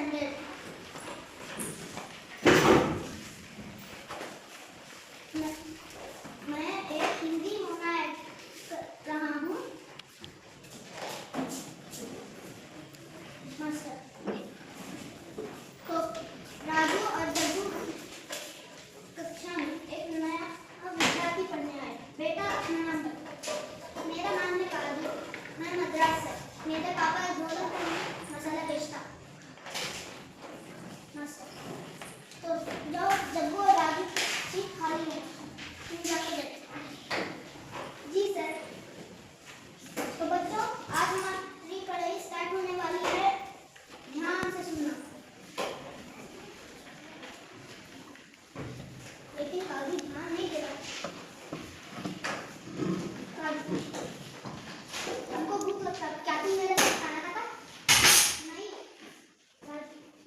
Standard. मैं एक हिंदी मोनाइट कर रहा हूँ। तो राजू और जग्गू कक्षा में एक नया विद्यार्थी पढ़ने आए। बेटा अपना नाम बताओ। मेरा नाम है काजू, मैं मद्रास से। मेरे पापा ढोलक में मसाला बेचता। तो जो जग्गू और राजू सीट खाली है, तुम जाके बैठो। जी सर। तो बच्चों, आज हमारी पढ़ाई स्टार्ट होने वाली है, ध्यान से सुनना। लेकिन काजू ध्यान नहीं दे रहा। काजू, हमको भूख लगता है, क्या तुम मेरे साथ खाना खाता? नहीं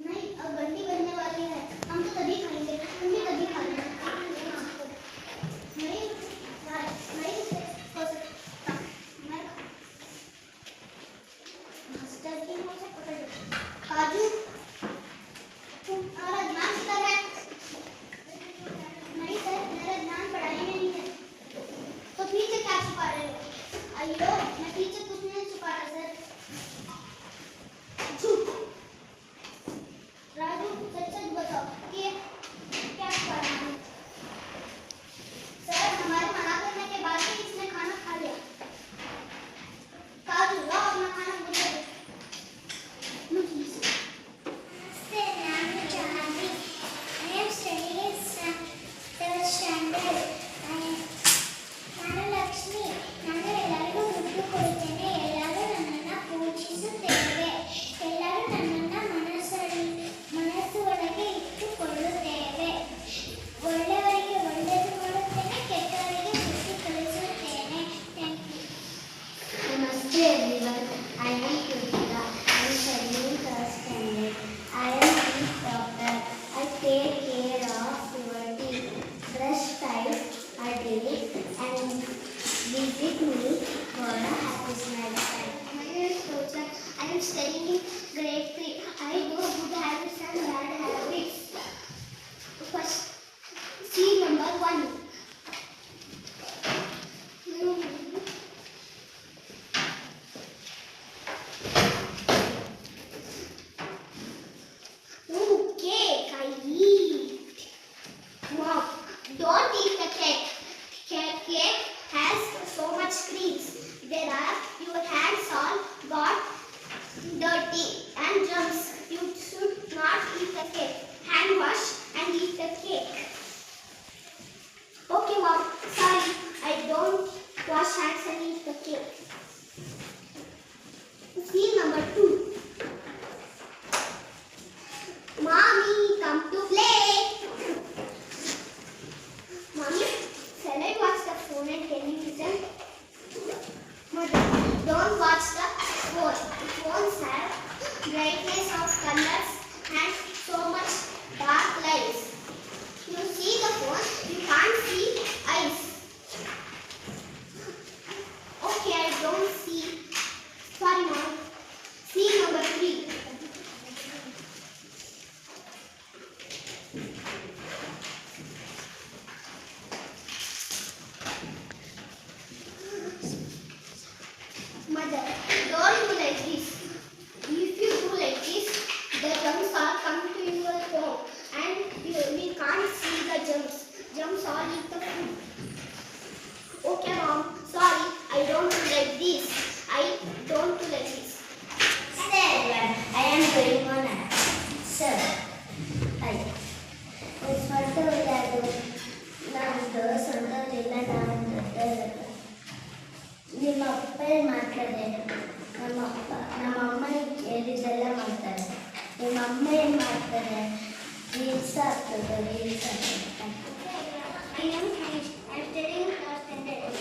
नहीं, अब घंटी बजने वाली है, हम तो तभी खाएंगे, तुम भी तभी खा लेना। नहीं हो सकता, मैं मास्टर की मुझे पकड़ लो। काजू, तुम्हारा ध्यान किधर है? नहीं सर, मेरा ध्यान पढ़ाई में नहीं है। तो पीछे क्या छुपा रहे हो? अयो, मैं पीछे कुछ नहीं छुपा रहा सर। झूठ। राजू, सच सच बताओ कि क्या छुपा रहा है? सर, हमारे मना करने के बाद ही इसने खाना खा लिया। काजू, लाओ अपना खाना मुझे दो। Namaste everyone, I am Kritika. I am studying third standard. I am Chief Doctor. I take care of your teeth. Brush twice a day and visit me for a happy smile. My name is Rocha. I am studying in grade 3. I know good habits and bad habits. First, C number 1. Ooh, cake! I eat. Wow! Don't eat the cake. Cake has so much creams. Your hands all got dirty and germs. You should not eat the cake. Hand wash and eat the cake. Okay, Mom. Sorry, I don't wash hands and eat the cake. Scene number 2. Mommy, come to play. Mommy, shall I watch the phone and television? Mother, don't watch the phone. Phones have brightness of colors and so much dark lights. You see the phone, you can't see eyes. Okay, I don't see. Sorry, Mom. Scene number 3. Mother, don't do like this. If you do like this, the germs all come to your phone and we can't see the germs. Germs all eat the food. Okay, Mom. Sorry, I don't do like this. I don't do like this. Stay everyone, I am going on a sir. ಸ್ವಂತ ಯಾರು ನಮ್ಮದು ಸ್ವಂತದಿಲ್ಲ. ನಾನು ದೊಡ್ಡದಲ್ಲ. ನಿಮ್ಮ ಅಪ್ಪ ಏನು ಮಾಡ್ತಾರೆ? ನಮ್ಮ ಅಮ್ಮ ಹೇಳಿದ್ದೆಲ್ಲ ಮಾಡ್ತಾರೆ. ನಿಮ್ಮ ಅಮ್ಮ ಏನು ಮಾಡ್ತಾರೆ? ರೀಲ್ಸ್ ಆಗ್ತದೆ. I am finished. I am studying in third standard.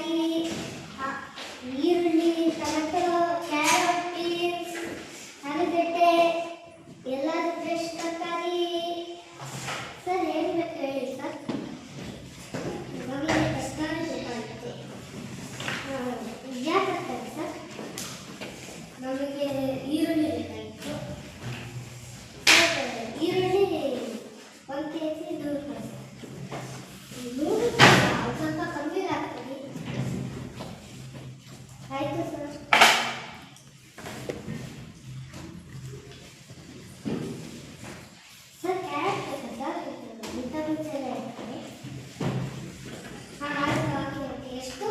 ತರಕಾರಿ ಈರುಳ್ಳಿ ಟೊಮೆಟೊ ಕ್ಯಾರೆಟ್ ಬೀನ್ಸ್ ಆಲೂಗಡ್ಡೆ ಎಲ್ಲಾದ್ರೂ ಫ್ರೆಶ್ ತರಕಾರಿ. ಸರ್ ಏನು ಬೇಕು ಹೇಳಿ ಸರ್. ಇವಾಗಲೇ ತರಕಾರಿ ಬೇಕಾಗುತ್ತೆ. ಯಾವ ತರಕಾರಿ ಸರ್. ನಮಗೆ ಈರುಳ್ಳಿ ಬೇಕಾಗಿತ್ತು ಸರ್. ಈರುಳ್ಳಿ 1 kg 100 ರೂಪಾಯಿ ಸರ್. 100 ರೂಪಾಯಿ ಸ್ವಲ್ಪ ಕಮ್ಮಿ ಆಗ್ತದೆ. ಆಯಿತು ಸರ್. ಸರ್ ಕ್ಯಾರೆಟ್ ಬೇಕಾ ಸರ್. ವಿಟಮಿನ್ಸ್ ಎಲ್ಲ ಇರ್ತದೆ. ಹಾಕಿ ಎಷ್ಟು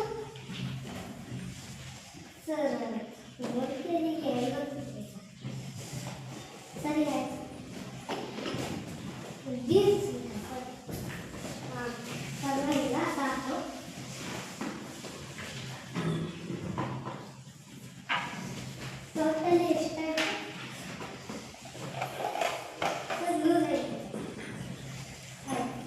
ಸರ್. 1 kg ಗೆ 50 ರೂಪಾಯಿ ಸರ್. ಸರಿ ಆಯ್ತು. Beans sir. ಹಾಂ ಪರವಾಗಿಲ್ಲ ಸಾಕು. ಟೋಟಲಿ ಎಷ್ಟಾಯಿತು ಸರ್. 105 ಆಯ್ತು.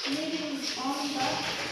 Maybe on the